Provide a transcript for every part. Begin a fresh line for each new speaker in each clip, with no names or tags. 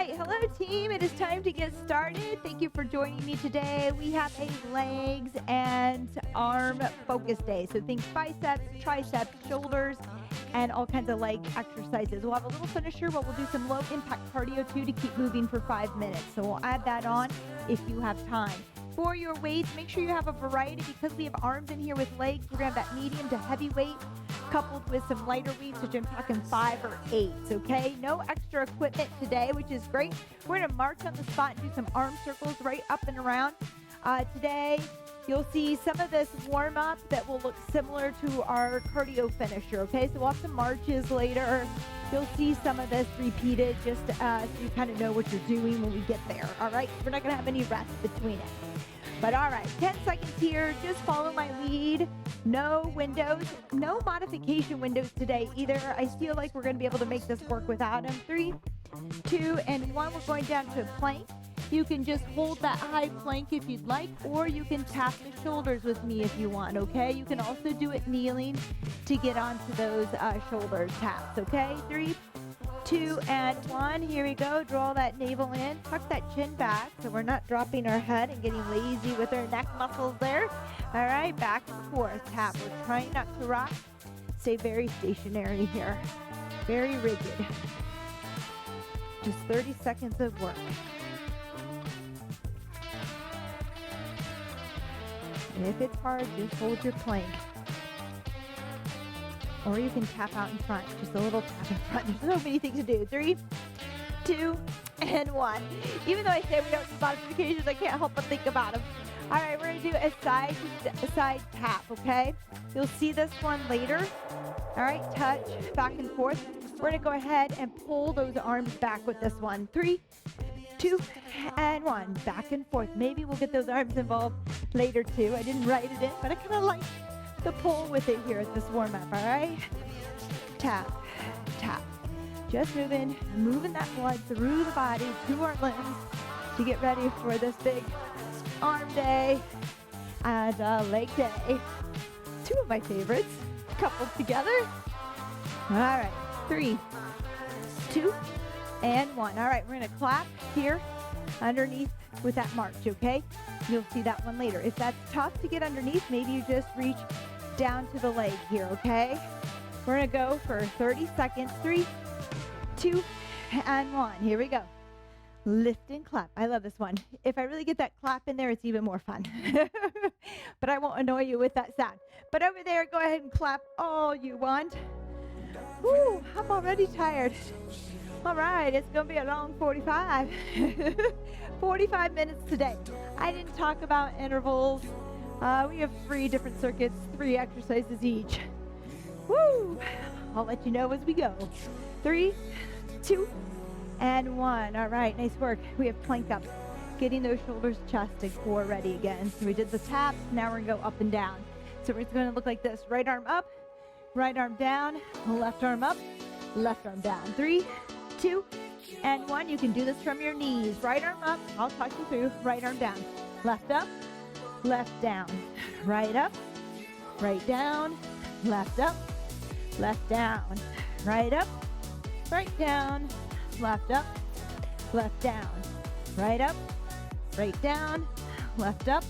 right, hello team. It is time to get started. Thank you for joining me today. We have a legs and arm focus day. So think biceps, triceps, shoulders, and all kinds of leg exercises. We'll have a little finisher, but we'll do some low impact cardio too to keep moving for 5 minutes. So we'll add that on if you have time. For your weights, make sure you have a variety because we have arms in here with legs. We're gonna have that medium to heavy weight coupled with some lighter weights, which I'm talking 5 or 8s, okay? No extra equipment today, which is great. We're gonna march on the spot and do some arm circles right up and around. Today, you'll see some of this warm up that will look similar to our cardio finisher, okay? So we'll have some marches later. You'll see some of this repeated just so you kind of know what you're doing when we get there, all right? We're not gonna have any rest between it. But all right, 10 seconds here, just follow my lead. No windows, no modification windows today either. I feel like we're gonna be able to make this work without them. 3, 2, and 1, we're going down to a plank. You can just hold that high plank if you'd like, or you can tap the shoulders with me if you want, okay? You can also do it kneeling to get onto those shoulder taps, okay? 3, 2, and 1, here we go. Draw that navel in, tuck that chin back so we're not dropping our head and getting lazy with our neck muscles there. All right, back and forth, tap. We're trying not to rock. Stay very stationary here, very rigid. Just 30 seconds of work. And if it's hard, just hold your plank. Or you can tap out in front, just a little tap in front. There's so many things to do. 3, 2, and 1. Even though I say we don't do modifications, I can't help but think about them. All right, we're gonna do a side tap, okay? You'll see this one later. All right, touch, back and forth. We're gonna go ahead and pull those arms back with this one. 3, 2, and 1. Back and forth. Maybe we'll get those arms involved later too. I didn't write it in, but I kind of like the pull with it here at this warm up, all right? Tap, tap. Just moving that blood through the body to our limbs to get ready for this big arm day and leg day. 2 of my favorites coupled together. All right, 3, 2, and 1. All right, we're gonna clap here underneath with that march, okay? You'll see that one later. If that's tough to get underneath, maybe you just reach down to the leg here, okay? We're gonna go for 30 seconds. 3, 2, and 1. Here we go. Lift and clap. I love this one. If I really get that clap in there, it's even more fun. But I won't annoy you with that sound. But over there, go ahead and clap all you want. Woo, I'm already tired. All right, it's gonna be a long 45. 45 minutes today. I didn't talk about intervals. We have 3 different circuits, 3 exercises each. Woo! I'll let you know as we go. 3, 2, and 1. All right, nice work. We have plank up. Getting those shoulders, chest, and core ready again. So we did the taps, now we're gonna go up and down. So it's gonna look like this. Right arm up, right arm down, left arm up, left arm down. 3, 2, and 1. You can do this from your knees. Right arm up, I'll talk you through. Right arm down, left up, left down, right up, right down, left up, left down, right up, right down, left up, left down, right up, right down, left up,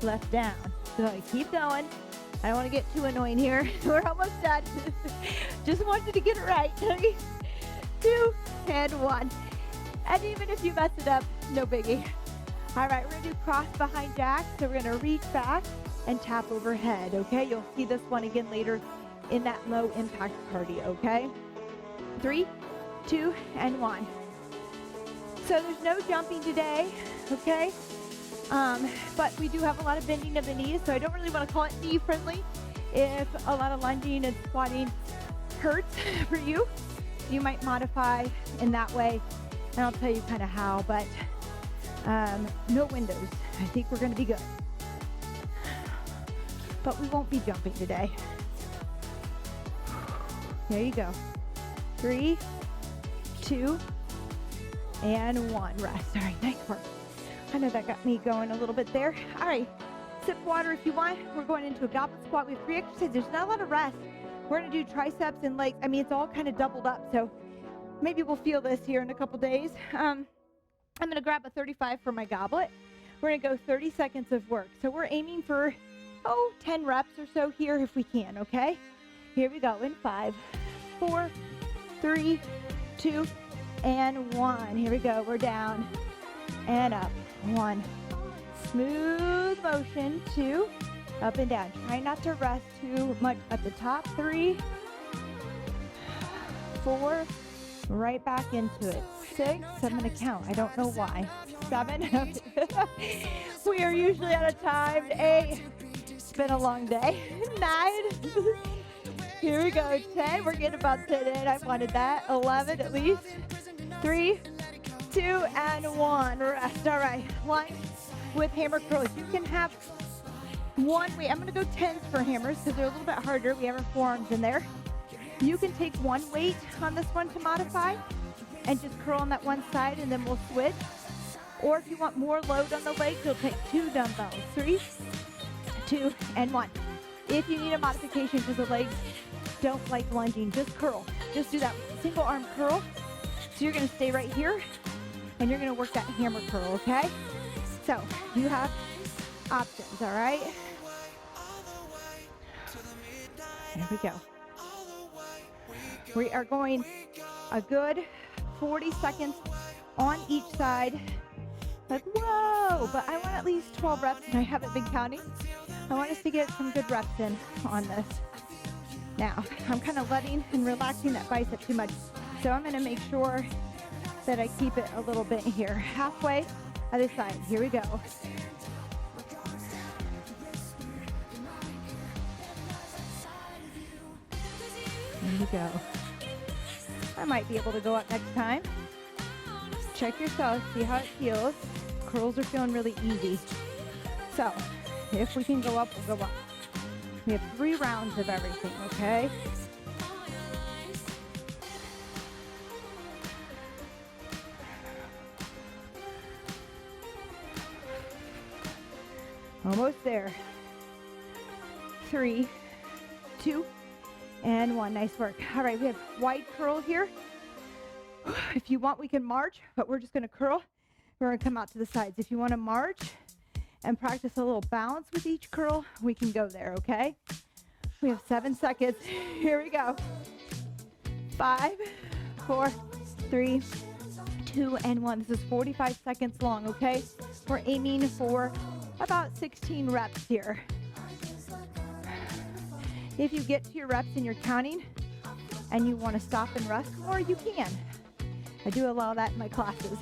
left down. So keep going. I don't want to get too annoying here. We're almost done. Just wanted to get it right. 3, 2, and 1. And even if you mess it up, no biggie. All right, we're gonna do cross behind jack. So we're gonna reach back and tap overhead, okay? You'll see this one again later in that low impact cardio, okay? 3, 2, and 1. So there's no jumping today, okay? But we do have a lot of bending of the knees, so I don't really want to call it knee friendly. If a lot of lunging and squatting hurts for you, you might modify in that way, and I'll tell you kind of how, but no windows. I think we're going to be good. But we won't be jumping today. There you go. 3, 2, and 1. Rest. All right, nice work. I know that got me going a little bit there. All right, sip water if you want. We're going into a goblet squat. We have 3 exercises. There's not a lot of rest. We're going to do triceps and legs. I mean, it's all kind of doubled up. So maybe we'll feel this here in a couple days. I'm going to grab a 35 for my goblet. We're going to go 30 seconds of work. So we're aiming for, 10 reps or so here if we can, okay? Here we go in 5, 4, 3, 2, and 1. Here we go. We're down and up. 1. Smooth motion. 2. Up and down. Try not to rest too much at the top. 3, 4. Right back into it. 6. I'm going to count. I don't know why. 7. We are usually out of time. 8. It's been a long day. 9. Here we go. 10. We're getting about 10 in. I wanted that. 11 at least. 3, 2, and 1. Rest. All right. Lunge with hammer curls. You can have one weight. I'm going to go 10s for hammers because they're a little bit harder. We have our forearms in there. You can take one weight on this one to modify and just curl on that one side, and then we'll switch. Or if you want more load on the legs, you'll take 2 dumbbells. 3, 2, and 1. If you need a modification because the legs don't like lunging, just curl. Just do that single arm curl. So you're going to stay right here, and you're going to work that hammer curl, okay? So you have options, all right? There we go. We are going a good 40 seconds on each side. Like, whoa, but I want at least 12 reps, and I haven't been counting. I want us to get some good reps in on this. Now, I'm kind of letting and relaxing that bicep too much, so I'm going to make sure that I keep it a little bit here. Halfway other side. Here we go. There we go. I might be able to go up next time. Check yourself, see how it feels. Curls are feeling really easy. So, if we can go up, we'll go up. We have 3 rounds of everything, okay? Almost there. 3, 2, and 1. Nice work. All right, we have wide curl here. If you want, we can march, but we're just going to curl. We're going to come out to the sides. If you want to march and practice a little balance with each curl, we can go there, okay? We have 7 seconds. Here we go. 5, 4, 3, 2, and 1. This is 45 seconds long, okay? We're aiming for about 16 reps here. If you get to your reps and you're counting and you want to stop and rest more, you can. I do allow that in my classes.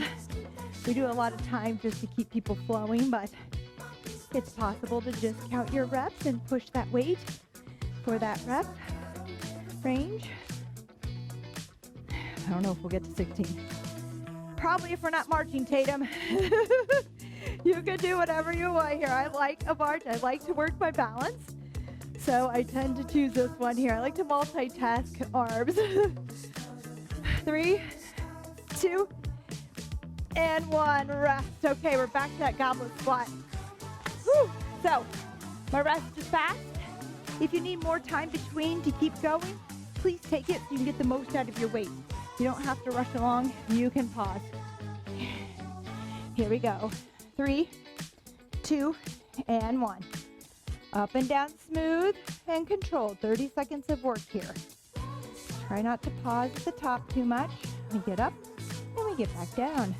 We do a lot of time just to keep people flowing, but it's possible to just count your reps and push that weight for that rep range. I don't know if we'll get to 16. Probably if we're not marching, Tatum. You can do whatever you want here. I like a march. I like to work my balance. So I tend to choose this one here. I like to multitask arms. 3, 2, and 1. Rest. Okay, we're back to that goblet squat. Woo. So my rest is fast. If you need more time between to keep going, please take it so you can get the most out of your weight. You don't have to rush along. You can pause. Here we go. 3, 2, and 1. Up and down smooth and controlled. 30 seconds of work here. Try not to pause at the top too much. We get up and we get back down.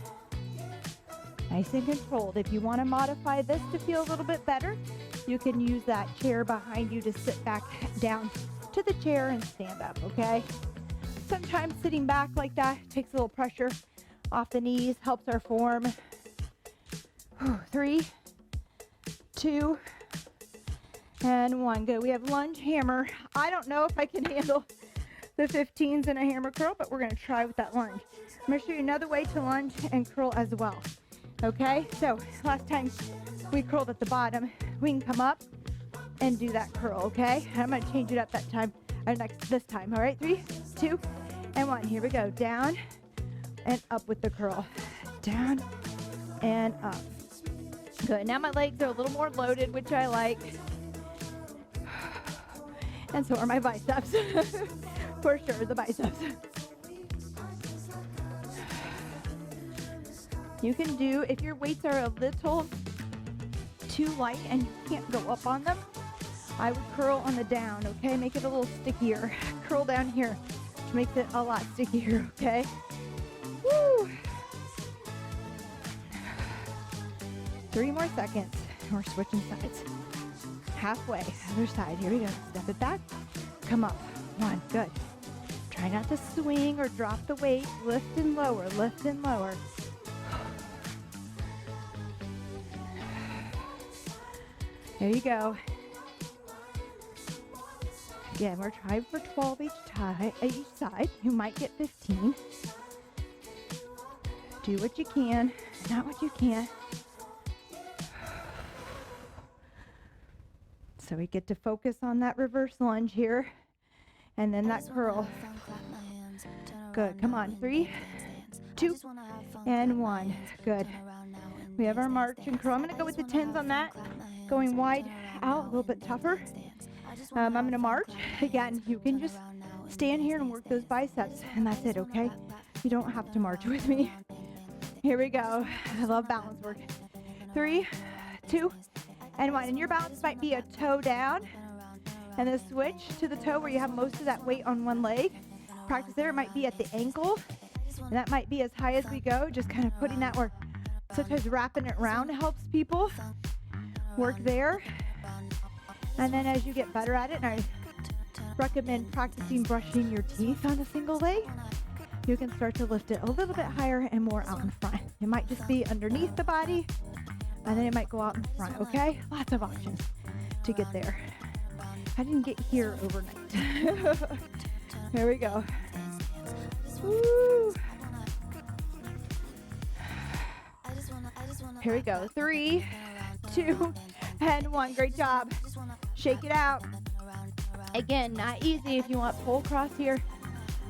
Nice and controlled. If you want to modify this to feel a little bit better, you can use that chair behind you to sit back down to the chair and stand up, okay? Sometimes sitting back like that takes a little pressure off the knees, helps our form. 3, 2, and 1. Good. We have lunge, hammer. I don't know if I can handle the 15s in a hammer curl, but we're going to try with that lunge. I'm going to show you another way to lunge and curl as well. Okay? So last time we curled at the bottom, we can come up and do that curl, okay? I'm going to change it up that time, this time. All right? 3, 2, and 1. Here we go. Down and up with the curl. Down and up. Good. Now my legs are a little more loaded, which I like. And so are my biceps. For sure, the biceps. You can do, if your weights are a little too light and you can't go up on them, I would curl on the down, okay? Make it a little stickier. Curl down here, which makes it a lot stickier, okay? Woo! 3 more seconds. We're switching sides. Halfway, other side. Here we go. Step it back. Come up. 1, good. Try not to swing or drop the weight. Lift and lower, lift and lower. There you go. Again, we're trying for 12 each side. You might get 15. Do what you can, not what you can't. So we get to focus on that reverse lunge here, and then that curl. Good, come on, 3, 2, and 1. Good. We have our march and curl. I'm gonna go with the 10s on that, going wide out, a little bit tougher. I'm gonna march. Again, you can just stand here and work those biceps, and that's it, okay? You don't have to march with me. Here we go. I love balance work. 3, 2, and 1. And your balance might be a toe down, and then switch to the toe where you have most of that weight on one leg. Practice there. It might be at the ankle, and that might be as high as we go, just kind of putting that, or sometimes wrapping it around helps people. Work there. And then as you get better at it, and I recommend practicing brushing your teeth on a single leg, you can start to lift it a little bit higher and more out in front. It might just be underneath the body, and then it might go out in front, okay? Lots of options to get there. I didn't get here overnight. Here we go. Woo. Here we go. 3, 2, and 1. Great job. Shake it out. Again, not easy if you want full cross here.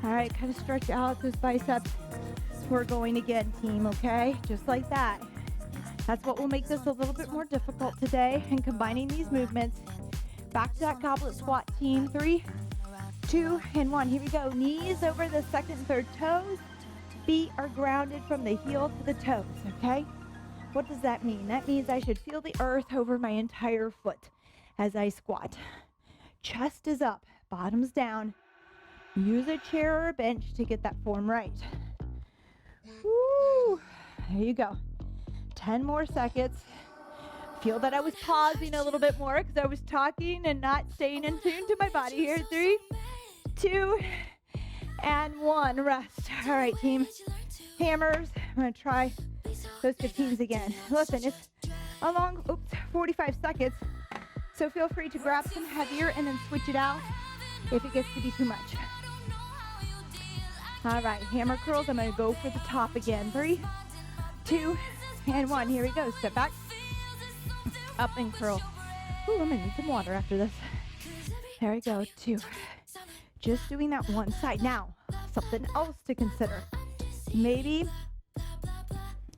All right, kind of stretch out those biceps. We're going again, team, okay? Just like that. That's what will make this a little bit more difficult today, and combining these movements. Back to that goblet squat, team. 3, 2, and 1. Here we go. Knees over the second and third toes. Feet are grounded from the heel to the toes, okay? What does that mean? That means I should feel the earth over my entire foot as I squat. Chest is up, bottom's down. Use a chair or a bench to get that form right. Woo! There you go. 10 more seconds. Feel that I was pausing a little bit more because I was talking and not staying in tune to my body here. 3, 2, and 1. Rest. All right, team. Hammers. I'm going to try those 15s again. Listen, it's a long, 45 seconds. So feel free to grab some heavier and then switch it out if it gets to be too much. All right, hammer curls. I'm going to go for the top again. 3, 2, and 1. Here we go. Step back. Up and curl. Ooh, I'm going to need some water after this. There we go. 2. Just doing that one side. Now, something else to consider. Maybe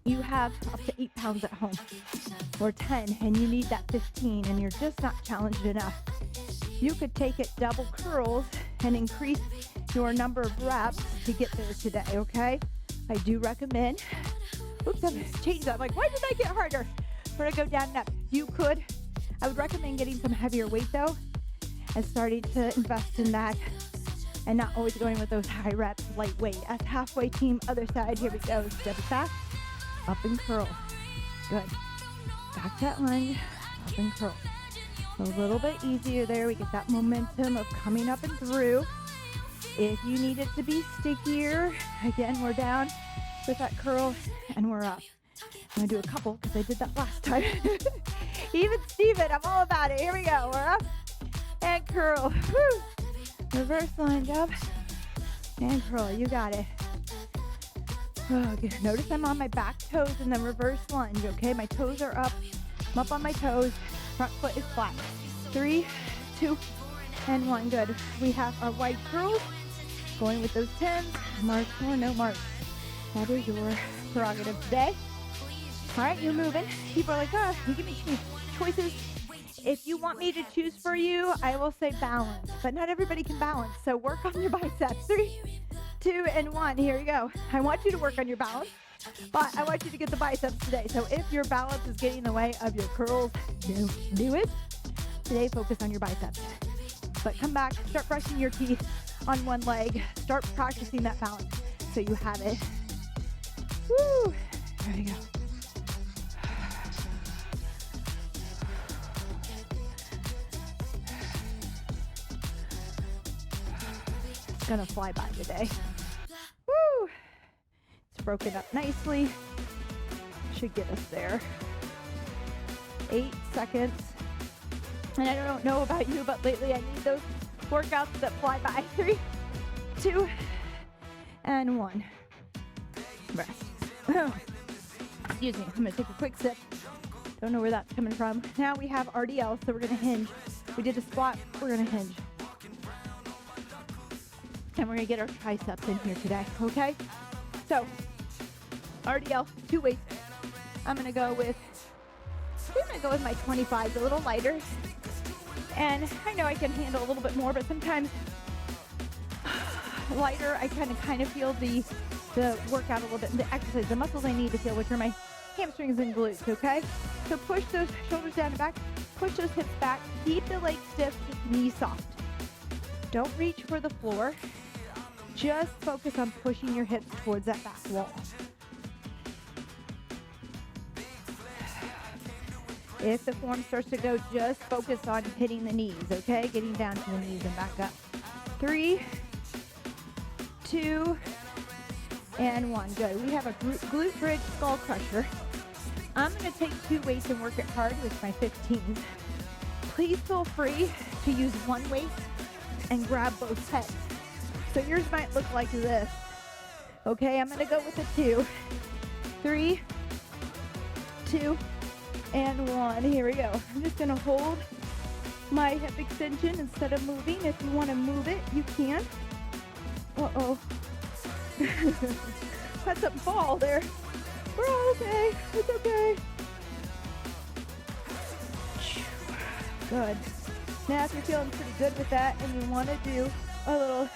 you have up to 8 pounds at home, or 10, and you need that 15, and you're just not challenged enough. You could take it double curls and increase your number of reps to get there today, okay? I do recommend, oops, I've changed that. Like, why did I get harder? We're gonna go down and up. You could, I would recommend getting some heavier weight though, and starting to invest in that, and not always going with those high reps, lightweight. As halfway, team, other side. Here we go. Step it back, up and curl. Good. Back to that lunge, up and curl. A little bit easier there. We get that momentum of coming up and through. If you need it to be stickier, again, we're down with that curl and we're up. I'm gonna do a couple because I did that last time. Even Steven, I'm all about it. Here we go. We're up and curl. Woo. Reverse lunge up and curl. You got it. Oh, good. Notice I'm on my back toes and then reverse lunge, okay? My toes are up. I'm up on my toes. Front foot is flat. 3, 2, and 1. Good. We have our wide curls. Going with those 10s. March or no march. That is your prerogative today. All right, you're moving. People are like, oh, you give me choices. If you want me to choose for you, I will say balance. But not everybody can balance. So work on your biceps. 3, 2, and 1. Here we go. I want you to work on your balance. But I want you to get the biceps today. So if your balance is getting in the way of your curls, don't do it. Today, focus on your biceps. But come back, start brushing your teeth on one leg. Start practicing that balance so you have it. Woo! There you go. It's gonna fly by today. Woo! It's broken up nicely. Should get us there. 8 seconds. And I don't know about you, but lately I need those workouts that fly by. 3, 2, and 1. Rest. Excuse me, I'm gonna take a quick sip. Don't know where that's coming from. Now we have RDL, so we're gonna hinge. We did a squat, we're gonna hinge. And we're gonna get our triceps in here today, okay? So, RDL, 2 weights. I'm gonna go with my 25s, a little lighter. And I know I can handle a little bit more, but sometimes lighter, I kind of feel the workout a little bit, the exercise, the muscles I need to feel, which are my hamstrings and glutes, okay? So push those shoulders down and back, push those hips back, keep the legs stiff, knees soft. Don't reach for the floor. Just focus on pushing your hips towards that back wall. If the form starts to go, just focus on hitting the knees, okay? Getting down to the knees and back up. 3, 2, and 1. Good. We have a glute bridge skull crusher. I'm going to take 2 weights and work it hard with my 15s. Please feel free to use 1 weight and grab both heads. So yours might look like this. Okay, I'm going to go with a 2. 3, 2, and 1. Here we go. I'm just going to hold my hip extension instead of moving. If you want to move it, you can. Uh-oh. Had something fall there. We're all okay. It's okay. Good. Now if you're feeling pretty good with that and you want to do a little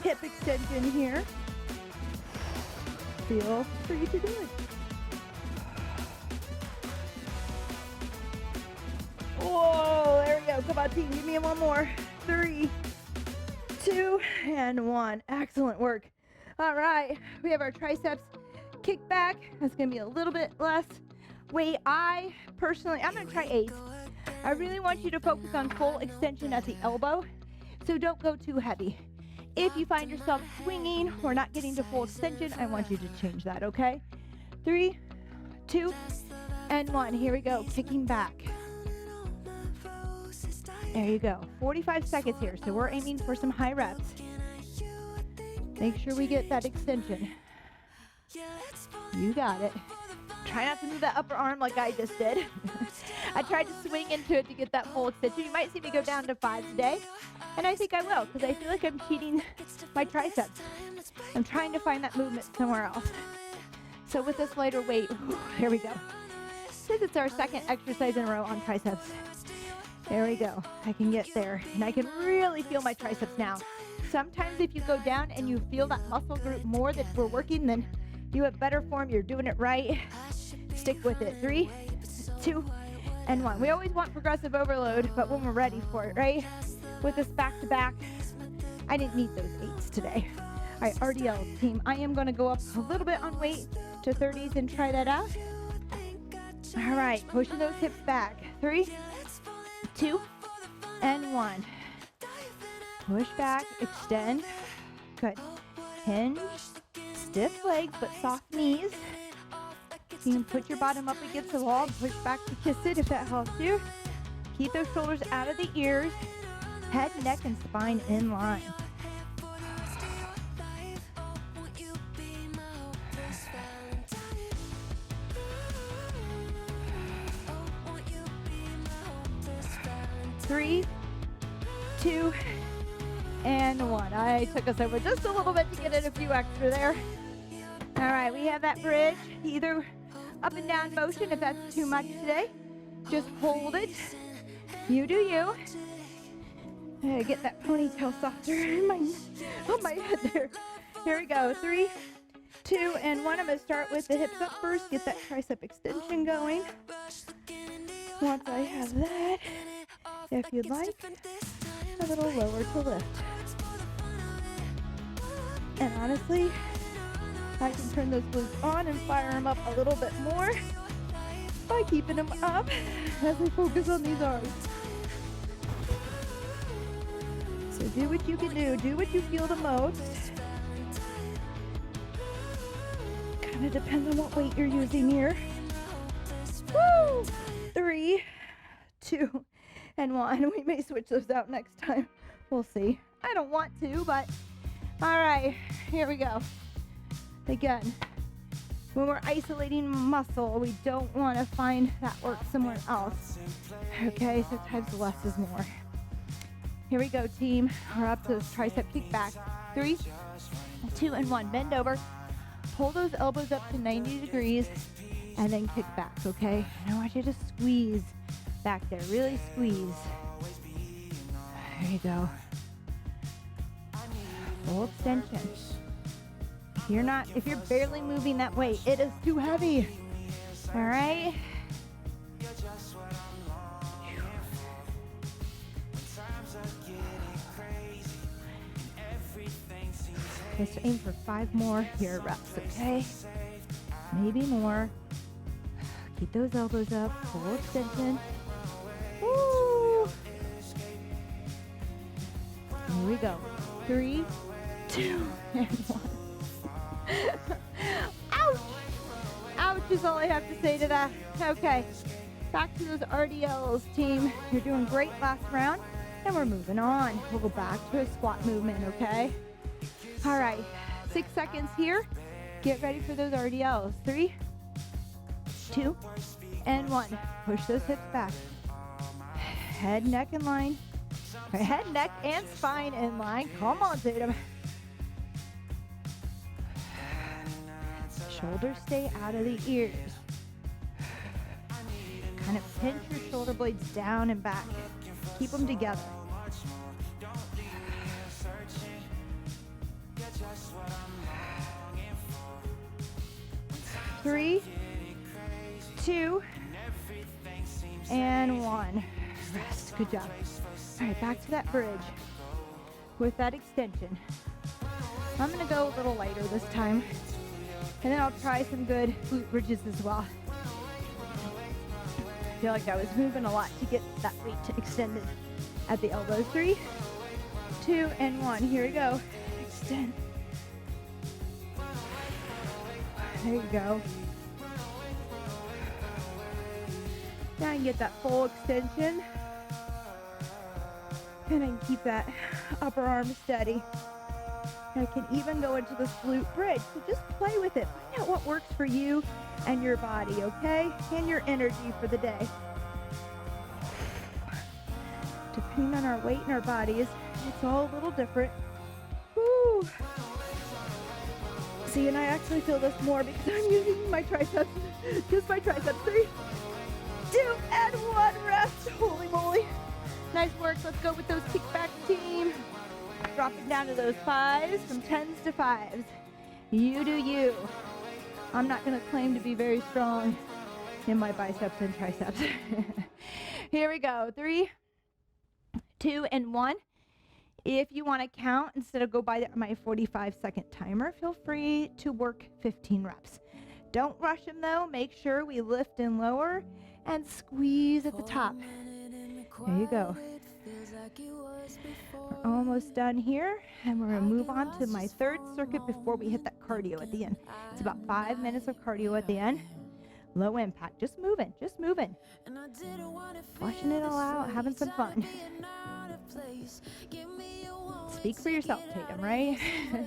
hip extension here, feel free to do it. Whoa, there we go. Come on, team. Give me one more. 3, 2, and 1. Excellent work. All right. We have our triceps kickback. That's going to be a little bit less weight. I'm going to try 8. I really want you to focus on full extension at the elbow, so don't go too heavy. If you find yourself swinging or not getting to full extension, I want you to change that, okay? 3, 2, and 1. Here we go. Kicking back. There you go. 45 seconds here. So we're aiming for some high reps. Make sure we get that extension. You got it. Try not to move that upper arm like I just did. I tried to swing into it to get that full extension. You might see me go down to 5 today. And I think I will, because I feel like I'm cheating my triceps. I'm trying to find that movement somewhere else. So with this lighter weight, here we go. Since it's our second exercise in a row on triceps. There we go. I can get there. And I can really feel my triceps now. Sometimes if you go down and you feel that muscle group more that we're working, then you have better form. You're doing it right. Stick with it. 3, 2, and 1. We always want progressive overload, but when we're ready for it, right? With this back-to-back, I didn't need those 8s today. All right, RDL team, I am going to go up a little bit on weight to 30s and try that out. All right, pushing those hips back. 3, 2, and 1. Push back, extend. Good. Hinge, stiff legs, but soft knees. You can put your bottom up against the wall, push back to kiss it if that helps you. Keep those shoulders out of the ears. Head, neck, and spine in line. Three, 2, and 1. I took us over just a little bit to get in a few extra there. All right, we have that bridge, either up and down motion if that's too much today. Just hold it. You do you. Get that ponytail softer on my head there. Here we go. 3, 2, and 1. I'm going to start with the hips up first, get that tricep extension going. Once I have that, if you'd like, a little lower to lift. And honestly, I can turn those glutes on and fire them up a little bit more by keeping them up as I focus on these arms. So do what you can do what you feel the most. Kind of depends on what weight you're using here. Woo! 3, 2, and 1. We may switch those out next time. We'll see. I don't want to, but all right, here we go. Again, when we're isolating muscle, we don't want to find that work somewhere else. Okay, sometimes less is more. Here we go, team. We're up to this tricep kickback. 3, 2, and 1. Bend over. Pull those elbows up to 90 degrees and then kick back, okay? And I want you to squeeze back there. Really squeeze. There you go. Full extension. If you're barely moving that weight, it is too heavy. All right? Let's aim for 5 more here reps, okay? Maybe more. Keep those elbows up, full extension. Woo! Here we go. 3, 2, and 1. Ouch! Ouch is all I have to say to that. Okay, back to those RDLs, team. You're doing great last round, and we're moving on. We'll go back to a squat movement, okay? All right, 6 seconds here. Get ready for those RDLs. 3, 2, and 1. Push those hips back. Head, neck in line. Head, neck, and spine in line. Come on, Tatum. Shoulders stay out of the ears. Kind of pinch your shoulder blades down and back. Keep them together. 3, 2, and 1. Rest. Good job. All right, back to that bridge with that extension. I'm going to go a little lighter this time. And then I'll try some good glute bridges as well. I feel like I was moving a lot to get that weight extended at the elbows. 3, 2, and 1. Here we go. Extend. There you go. Now I can get that full extension. And I can keep that upper arm steady. I can even go into this glute bridge. So just play with it. Find out what works for you and your body, okay? And your energy for the day. Depending on our weight and our bodies, it's all a little different. Woo! See, and I actually feel this more because I'm using my triceps. Just my triceps. 3, 2, and 1. Rest. Holy moly. Nice work. Let's go with those kickback, team. Drop it down to those 5s, from 10s to 5s. You do you. I'm not going to claim to be very strong in my biceps and triceps. Here we go. 3, 2, and 1. If you want to count, instead of go by my 45-second timer, feel free to work 15 reps. Don't rush them, though. Make sure we lift and lower and squeeze at the top. There you go. We're almost done here, and we're going to move on to my 3rd circuit before we hit that cardio at the end. It's about 5 minutes of cardio at the end. Low impact, just moving. Flushing it all out, having some fun. Speak for yourself, Tatum, right?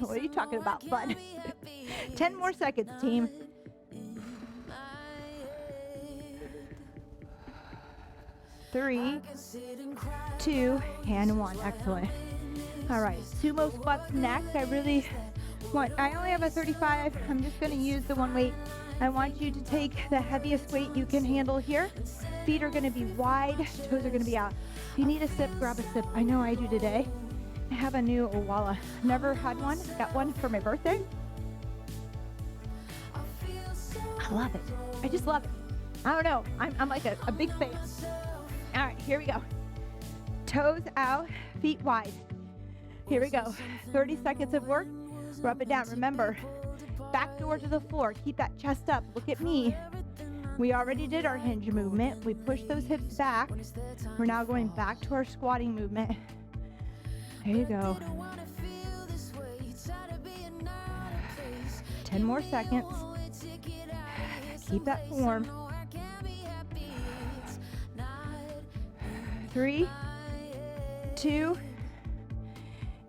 What are you talking about, fun? 10 more seconds, team. 3, 2, and 1. Excellent. All right, sumo squats next. I only have a 35. I'm just going to use the one weight. I want you to take the heaviest weight you can handle here. Feet are going to be wide, toes are going to be out. If you need a sip, grab a sip. I know I do today. I have a new Owala. Never had one. Got one for my birthday. I love it. I just love it. I don't know. I'm like a big fan. All right, here we go. Toes out, feet wide. Here we go. 30 seconds of work. Rub it down. Remember, back door to the floor. Keep that chest up. Look at me. We already did our hinge movement. We pushed those hips back. We're now going back to our squatting movement. There you go. 10 more seconds. Keep that form. 3, 2,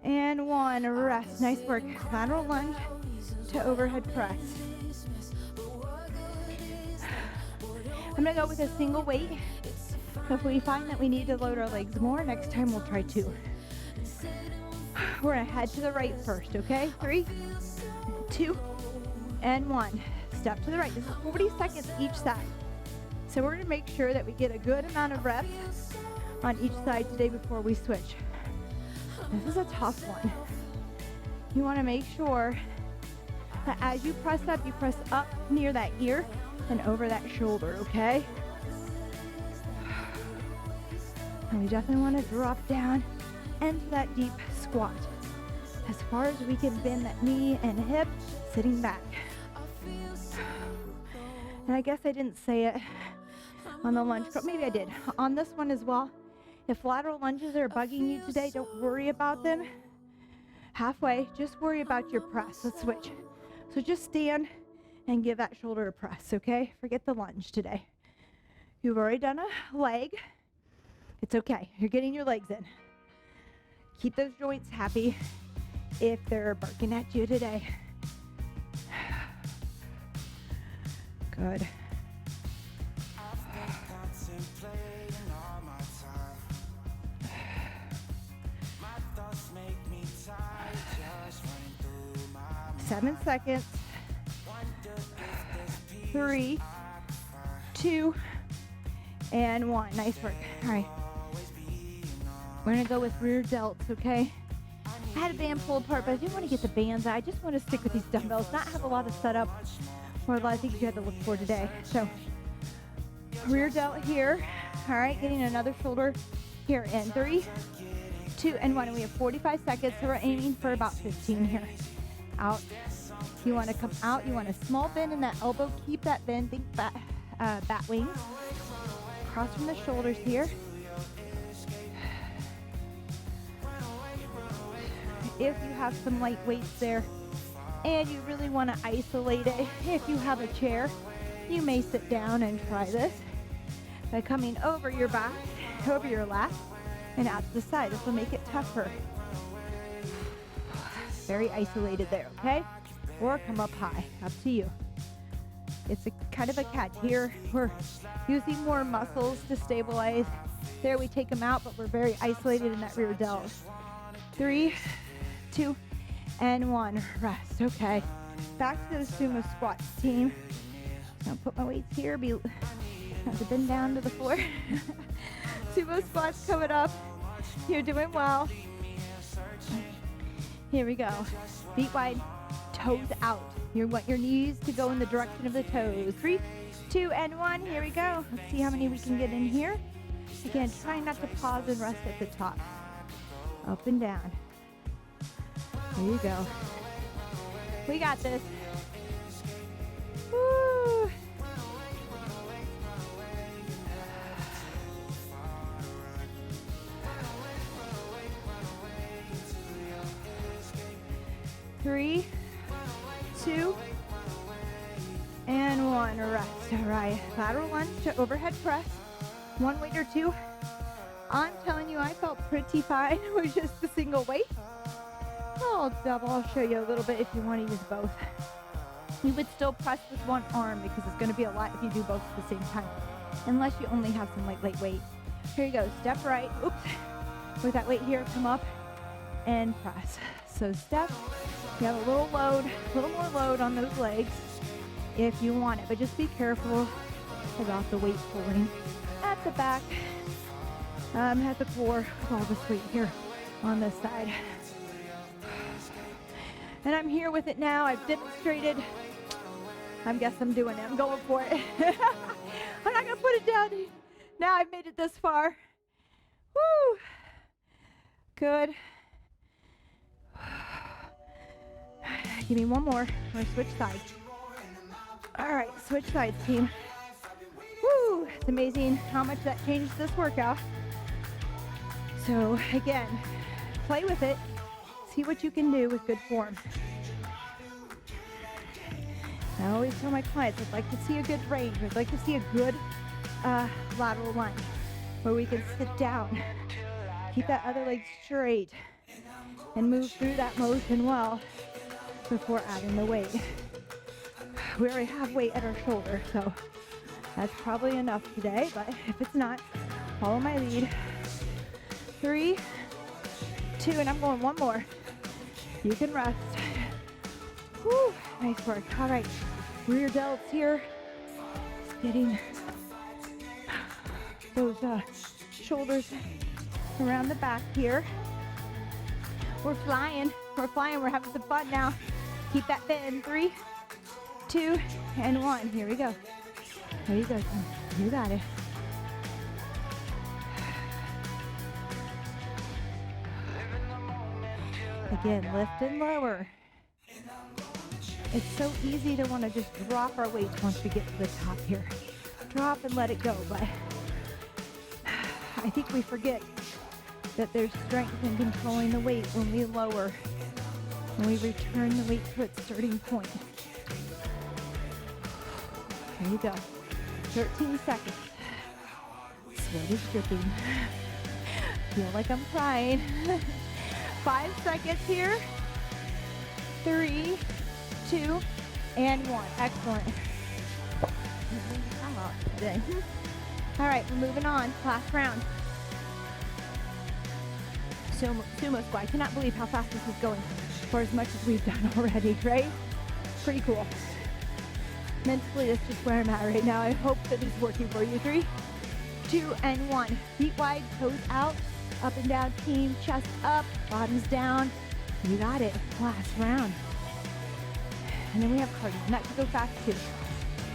and 1. Rest. Nice work. Lateral lunge to overhead press. I'm going to go with a single weight. If we find that we need to load our legs more, next time we'll try 2. We're going to head to the right first, okay? 3, 2, and 1. Step to the right. This is 40 seconds each side. So we're going to make sure that we get a good amount of reps on each side today before we switch. This is a tough one. You want to make sure that as you press up near that ear and over that shoulder, okay? And we definitely want to drop down into that deep squat. As far as we can bend that knee and hip, sitting back. And I guess I didn't say it on the lunge, maybe I did. On this one as well, if lateral lunges are bugging you today, don't worry about them. Halfway, just worry about your press. Let's switch. So just stand and give that shoulder a press, okay? Forget the lunge today. You've already done a leg. It's okay. You're getting your legs in. Keep those joints happy if they're barking at you today. Good. Seven seconds. 3, 2, and 1. Nice work. All right. We're going to go with rear delts, okay? I had a band pull apart, but I didn't want to get the bands out. I just want to stick with these dumbbells, not have a lot of setup or a lot of things you had to look for today. So rear delt here. All right, getting another shoulder here in 3, 2, and 1. And we have 45 seconds, so we're aiming for about 15 here. Out. You want to come out. You want a small bend in that elbow. Keep that bend. Think bat wings. Cross from the shoulders here. If you have some light weights there and you really want to isolate it, if you have a chair, you may sit down and try this by coming over your back, over your lap, and out to the side. This will make it tougher. Very isolated there, okay? Or come up high, up to you. It's a kind of a catch. Here, we're using more muscles to stabilize. There we take them out, but we're very isolated in that rear delt. 3, 2, and 1. Rest, okay. Back to the Sumo Squats team. I'll put my weights here, have to bend down to the floor. Sumo Squats coming up. You're doing well. Here we go. Feet wide, toes out. You want your knees to go in the direction of the toes. 3, 2, and 1. Here we go. Let's see how many we can get in here. Again, try not to pause and rest at the top. Up and down. There you go. We got this. Woo. Three, 2, and 1. Rest. All right. Lateral lunge to overhead press. 1 weight or 2. I'm telling you, I felt pretty fine with just a single weight. I'll show you a little bit if you want to use both. You would still press with one arm because it's going to be a lot if you do both at the same time, unless you only have some light weight. Here you go. Step right. Oops. With that weight here, come up and press. So step. You have a little more load on those legs if you want it, but just be careful about the weight pulling at the back, at the core, with all this weight here on this side. And I'm here with it now. I've demonstrated I guess I'm doing it. I'm going for it. I'm not going to put it down. Now I've made it this far. Woo. Good. Give me one more. We're going to switch sides. All right, switch sides, team. Woo. It's amazing how much that changes this workout. So again, play with it. See what you can do with good form. I always tell my clients I'd like to see a good range. I'd like to see a good lateral lunge where we can sit down, keep that other leg straight, and move through that motion well before adding the weight. We already have weight at our shoulder, so that's probably enough today, but if it's not, follow my lead. 3, 2, and I'm going one more. You can rest. Whew, nice work. All right, rear delts here. Just getting those shoulders around the back here. We're flying. We're having some fun now. Keep that bend. 3, 2, and 1. Here we go. There you go, son. You got it. Again, lift and lower. It's so easy to want to just drop our weights once we get to the top here. Drop and let it go, but I think we forget that there's strength in controlling the weight when we lower, when we return the weight to its starting point. There you go. 13 seconds. Sweat is dripping. Feel like I'm crying. 5 seconds here. 3, 2, and 1. Excellent. I'm out today. All right, we're moving on. Last round. Sumo Squat. I cannot believe how fast this is going for as much as we've done already, right? Pretty cool. Mentally, that's just where I'm at right now. I hope that it's working for you. 3, 2, and 1. Feet wide, toes out, up and down, team, chest up, bottoms down. You got it. Last round. And then we have cardio. And that could go fast too.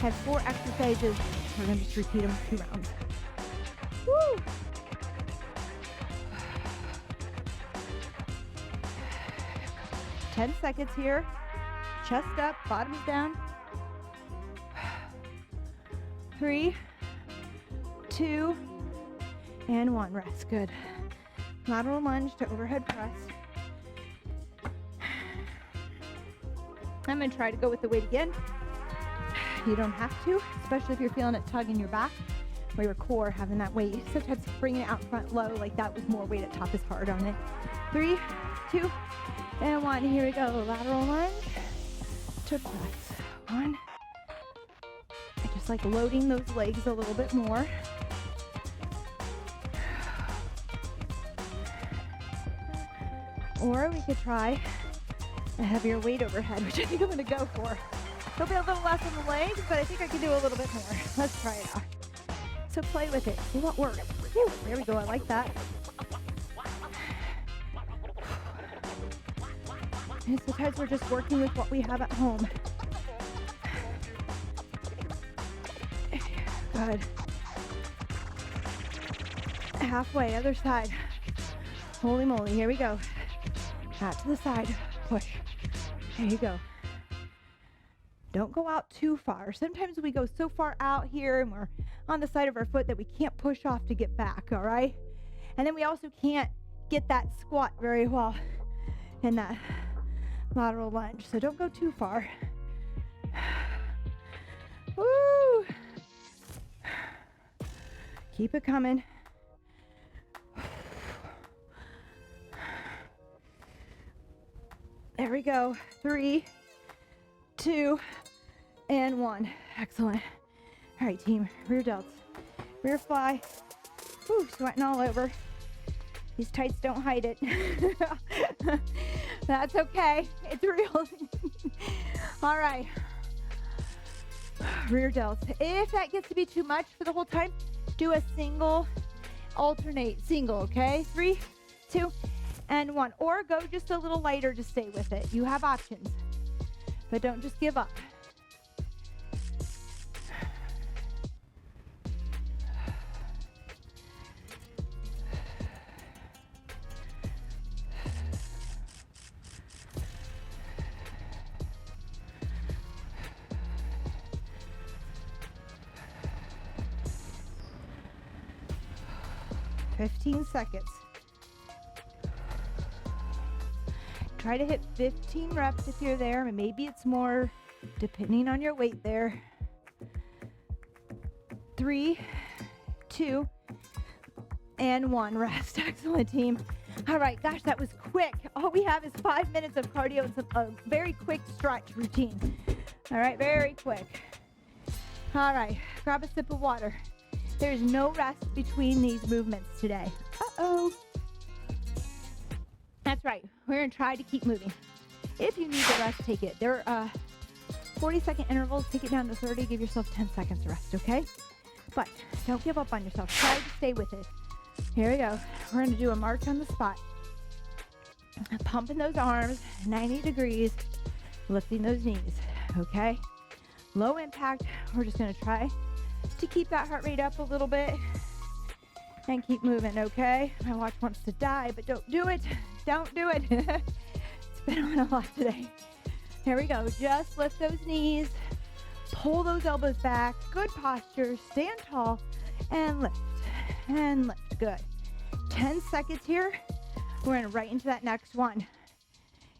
Have 4 exercises. We're going to just repeat them 2 rounds. Woo! Ten seconds here. Chest up, bottoms down. 3, 2, and 1. Rest. Good. Lateral lunge to overhead press. I'm going to try to go with the weight again. You don't have to, especially if you're feeling it tug in your back or your core, having that weight. Sometimes bringing it out front low like that with more weight at top is hard on it. 3, 2, and 1. Here we go. Lateral lunge to press. 1. I just like loading those legs a little bit more. Or we could try a heavier weight overhead, which I think I'm going to go for. It'll be a little less on the legs, but I think I can do a little bit more. Let's try it out. So play with it. See what works. Whew, there we go. I like that. And sometimes we're just working with what we have at home. Good. Halfway, other side. Holy moly, here we go. Out to the side, push. There you go. Don't go out too far. Sometimes we go so far out here and we're on the side of our foot that we can't push off to get back, all right? And then we also can't get that squat very well in that lateral lunge. So don't go too far. Woo! Keep it coming. There we go. 3, 2, and 1. Excellent. All right, team. Rear delts. Rear fly. Whew, sweating all over. These tights don't hide it. That's okay. It's real. All right. Rear delts. If that gets to be too much for the whole time, do a single, alternate single, okay? 3, 2, and 1. Or go just a little lighter to stay with it. You have options, but don't just give up. 15 seconds. Try to hit 15 reps if you're there, and maybe it's more depending on your weight there. 3, 2, and 1. Rest. Excellent, team. All right, gosh, that was quick. All we have is 5 minutes of cardio and a very quick stretch routine. All right, very quick. All right, grab a sip of water. There's no rest between these movements today. Uh-oh. That's right. We're going to try to keep moving. If you need the rest, take it. There are 40-second intervals. Take it down to 30. Give yourself 10 seconds to rest, okay? But don't give up on yourself. Try to stay with it. Here we go. We're going to do a march on the spot. Pumping those arms, 90 degrees, lifting those knees, okay? Low impact. We're just going to try to keep that heart rate up a little bit and keep moving, okay? My watch wants to die, but don't do it. Don't do it. It's been on a lot today. Here we go. Just lift those knees. Pull those elbows back. Good posture. Stand tall and lift. And lift. Good. 10 seconds here. We're going to right into that next one.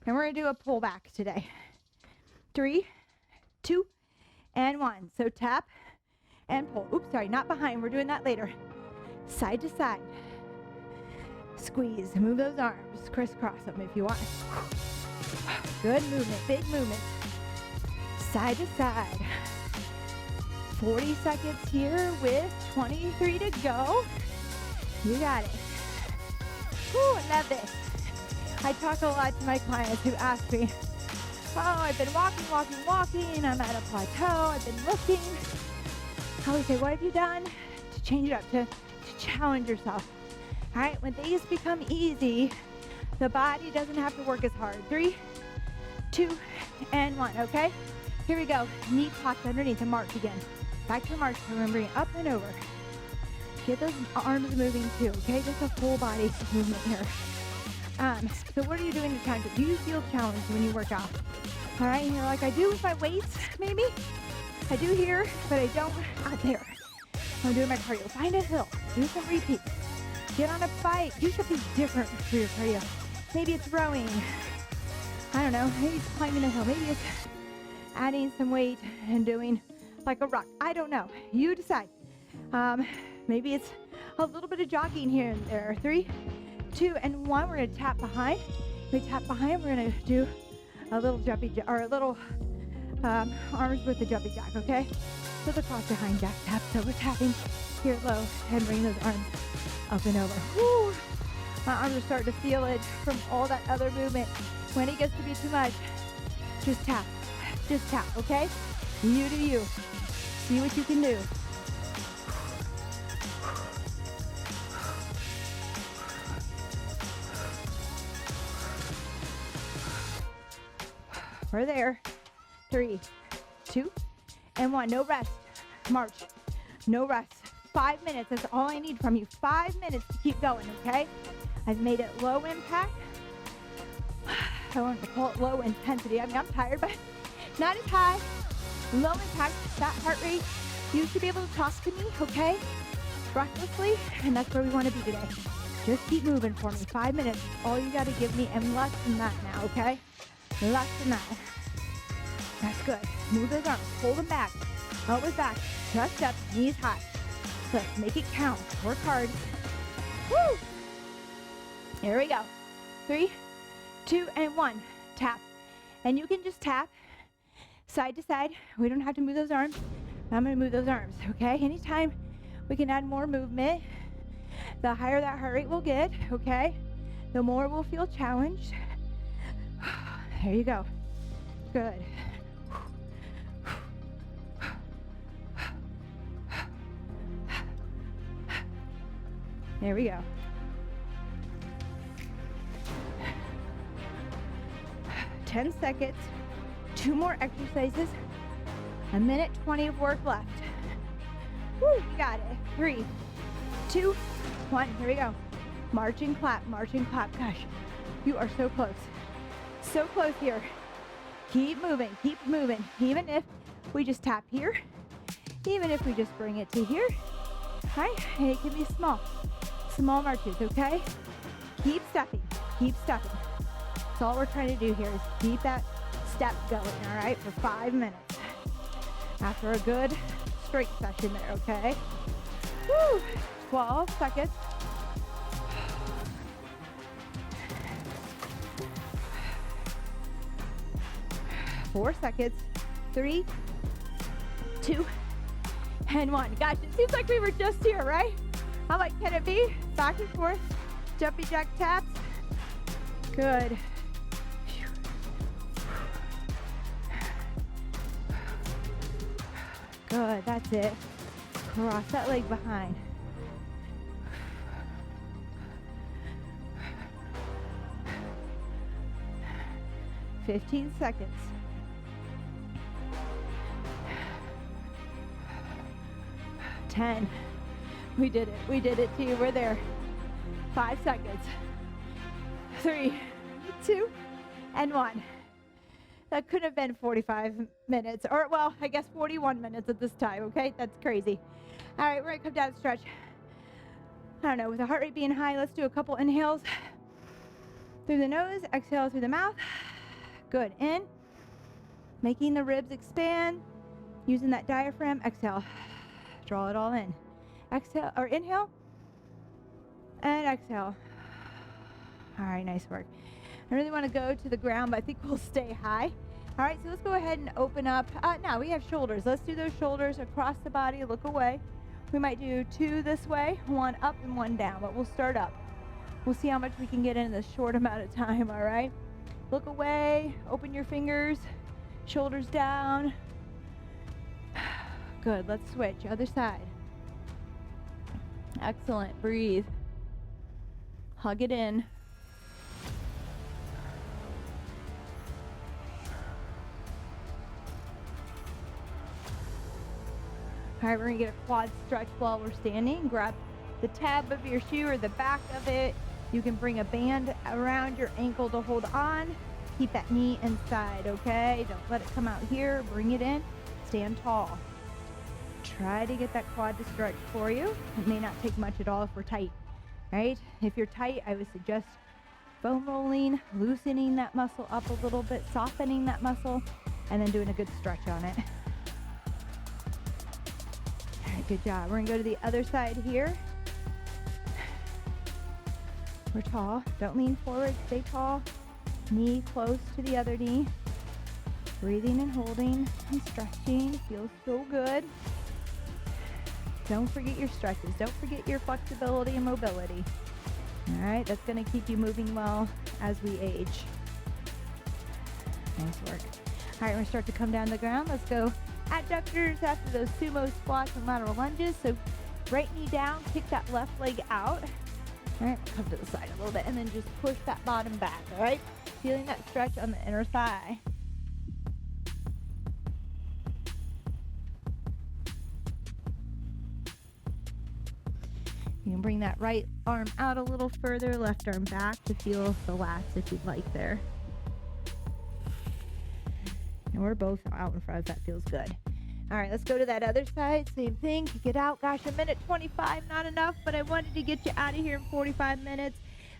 And we're going to do a pull back today. 3, 2, and 1. So tap and pull. Oops, sorry, not behind. We're doing that later. Side to side. Squeeze. Move those arms. Crisscross them if you want. Good movement. Big movement. Side to side. 40 seconds here with 23 to go. You got it. Woo, I love this. I talk a lot to my clients who ask me, oh, I've been walking. I'm at a plateau. I've been lifting. I always say, what have you done to change it up, to challenge yourself? All right, when things become easy, the body doesn't have to work as hard. 3, 2, and 1, okay? Here we go. Knee popped underneath and march again. Back to march, remembering up and over. Get those arms moving too, okay? Just a full body movement here. So what are you doing to challenge it? Do you feel challenged when you work out? All right, and you're like, I do with my weights, maybe. I do here, but I don't out there. I'm doing my cardio. Find a hill. Do some repeats. Get on a bike. Do something different for your cardio. Maybe it's rowing. I don't know. Maybe it's climbing a hill. Maybe it's adding some weight and doing like a rock. I don't know. You decide. Maybe it's a little bit of jogging here and there. 3, 2, and 1. We're going to tap behind. We tap behind. We're going to do a little jumpy jack, or a little arms with the jumpy jack, okay? So the cross behind jack tap. So we're tapping here low and bring those arms up and over. Woo! My arms are starting to feel it from all that other movement. When it gets to be too much, just tap. Just tap, okay? You do you. See what you can do. We're there. 3, 2, and 1. No rest. March. No rest. 5 minutes. That's all I need from you. 5 minutes to keep going, okay? I've made it low impact. I want to call it low intensity. I mean, I'm tired, but not as high. Low impact. That heart rate. You should be able to talk to me, okay? Breathlessly. And that's where we want to be today. Just keep moving for me. 5 minutes. All you got to give me, and less than that now, okay? Less than that. That's good. Move those arms. Pull them back. Elbows back. Chest up. Knees high. Let's make it count. Work hard. Woo! Here we go. 3, 2, and 1. Tap. And you can just tap side to side. We don't have to move those arms. I'm going to move those arms, okay? Anytime we can add more movement, the higher that heart rate will get, okay? The more we'll feel challenged. There you go. Good. There we go. 10 seconds. 2 more exercises. 1:20 of work left. Woo, you got it. 3, 2, 1. Here we go. March and clap, march and clap. Gosh, you are so close. So close here. Keep moving, keep moving. Even if we just tap here, even if we just bring it to here, right? And it can be small. Small marches, okay? Keep stepping, keep stepping. That's all we're trying to do here is keep that step going, all right, for 5 minutes. After a good strength session there, okay? Woo, 12 seconds. 4 seconds. 3, 2, and 1. Gosh, it seems like we were just here, right? I'm like, can it be? Back and forth, jumping jack taps. Good. Good, that's it. Cross that leg behind. $15 seconds. 10. We did it too. We're there. 5 seconds. 3, 2, and 1. That could have been 45 minutes, or well, I guess 41 minutes at this time, okay? That's crazy. All right, we're gonna come down and stretch. I don't know, with the heart rate being high, let's do a couple inhales through the nose, exhale through the mouth. Good, in. Making the ribs expand, using that diaphragm, exhale. Draw it all in. Exhale, or inhale, and exhale. All right, nice work. I really want to go to the ground, but I think we'll stay high. All right, so let's go ahead and open up. Now we have shoulders. Let's do those shoulders across the body, look away. We might do 2 this way, 1 up and 1 down, but we'll start up. We'll see how much we can get in this short amount of time, all right? Look away, open your fingers, shoulders down. Good, let's switch, other side. Excellent, breathe. Hug it in. All right, we're gonna get a quad stretch while we're standing. Grab the tab of your shoe or the back of it. You can bring a band around your ankle to hold on. Keep that knee inside, okay? Don't let it come out here, bring it in. Stand tall. Try to get that quad to stretch for you. It may not take much at all if we're tight, right? If you're tight, I would suggest foam rolling, loosening that muscle up a little bit, softening that muscle, and then doing a good stretch on it. All right, good job. We're gonna go to the other side here. We're tall. Don't lean forward, stay tall. Knee close to the other knee. Breathing and holding and stretching. Feels so good. Don't forget your stretches. Don't forget your flexibility and mobility. All right, that's gonna keep you moving well as we age. Nice work. All right, we're gonna start to come down the ground. Let's go adductors after those sumo squats and lateral lunges. So right knee down, kick that left leg out. All right, come to the side a little bit and then just push that bottom back, all right? Feeling that stretch on the inner thigh. You can bring that right arm out a little further, left arm back to feel the lats if you'd like there. And we're both out in front, that feels good. All right, let's go to that other side, same thing, kick it out. Gosh, a minute 25, not enough, but I wanted to get you out of here in 45 minutes.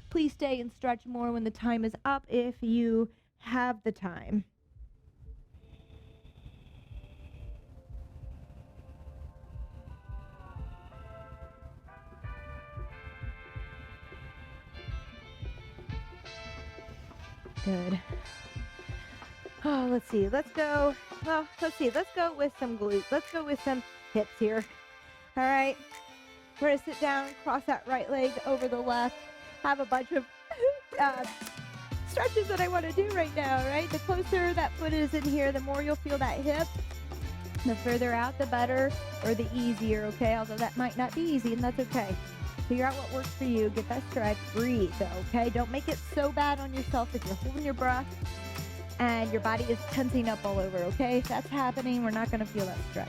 Please stay and stretch more when the time is up if you have the time. Good. Oh, let's see. Let's go. Well, let's see. Let's go with some glutes. Let's go with some hips here. All right. We're going to sit down, cross that right leg over the left. Have a bunch of stretches that I want to do right now, right? The closer that foot is in here, the more you'll feel that hip. The further out, the better, or the easier, okay? Although that might not be easy, and that's okay. Figure out what works for you. Get that stretch. Breathe, okay? Don't make it so bad on yourself if you're holding your breath and your body is tensing up all over, okay? If that's happening, we're not going to feel that stretch.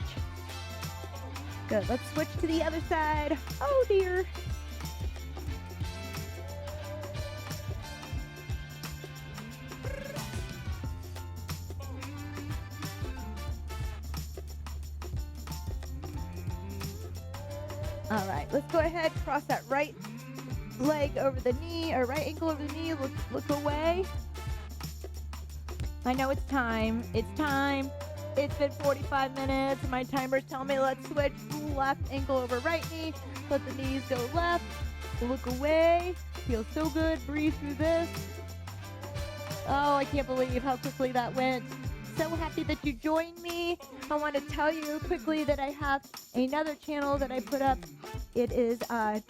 Good. Let's switch to the other side. Oh, dear. All right, let's go ahead, cross that right leg over the knee, or right ankle over the knee. Look away. I know it's time. It's time. It's been 45 minutes. My timer's telling me let's switch left ankle over right knee. Let the knees go left. Look away. Feels so good. Breathe through this. Oh, I can't believe how quickly that went. So happy that you joined me. I want to tell you quickly that I have another channel that I put up. It is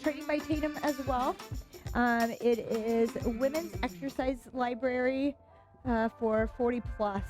Training by Tatum as well. It is Women's Exercise Library for 40 plus.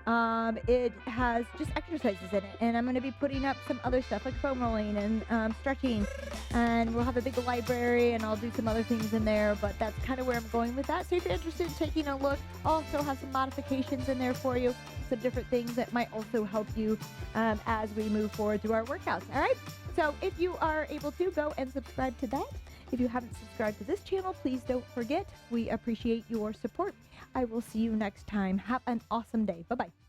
It has just exercises in it, and I'm going to be putting up some other stuff like foam rolling and stretching, and we'll have a big library, and I'll do some other things in there, but that's kind of where I'm going with that. So if you're interested in taking a look, I'll also have some modifications in there for you, some different things that might also help you as we move forward through our workouts. All right, so if you are able to, go and subscribe to that. If you haven't subscribed to this channel, please don't forget. We appreciate your support. I will see you next time. Have an awesome day. Bye-bye.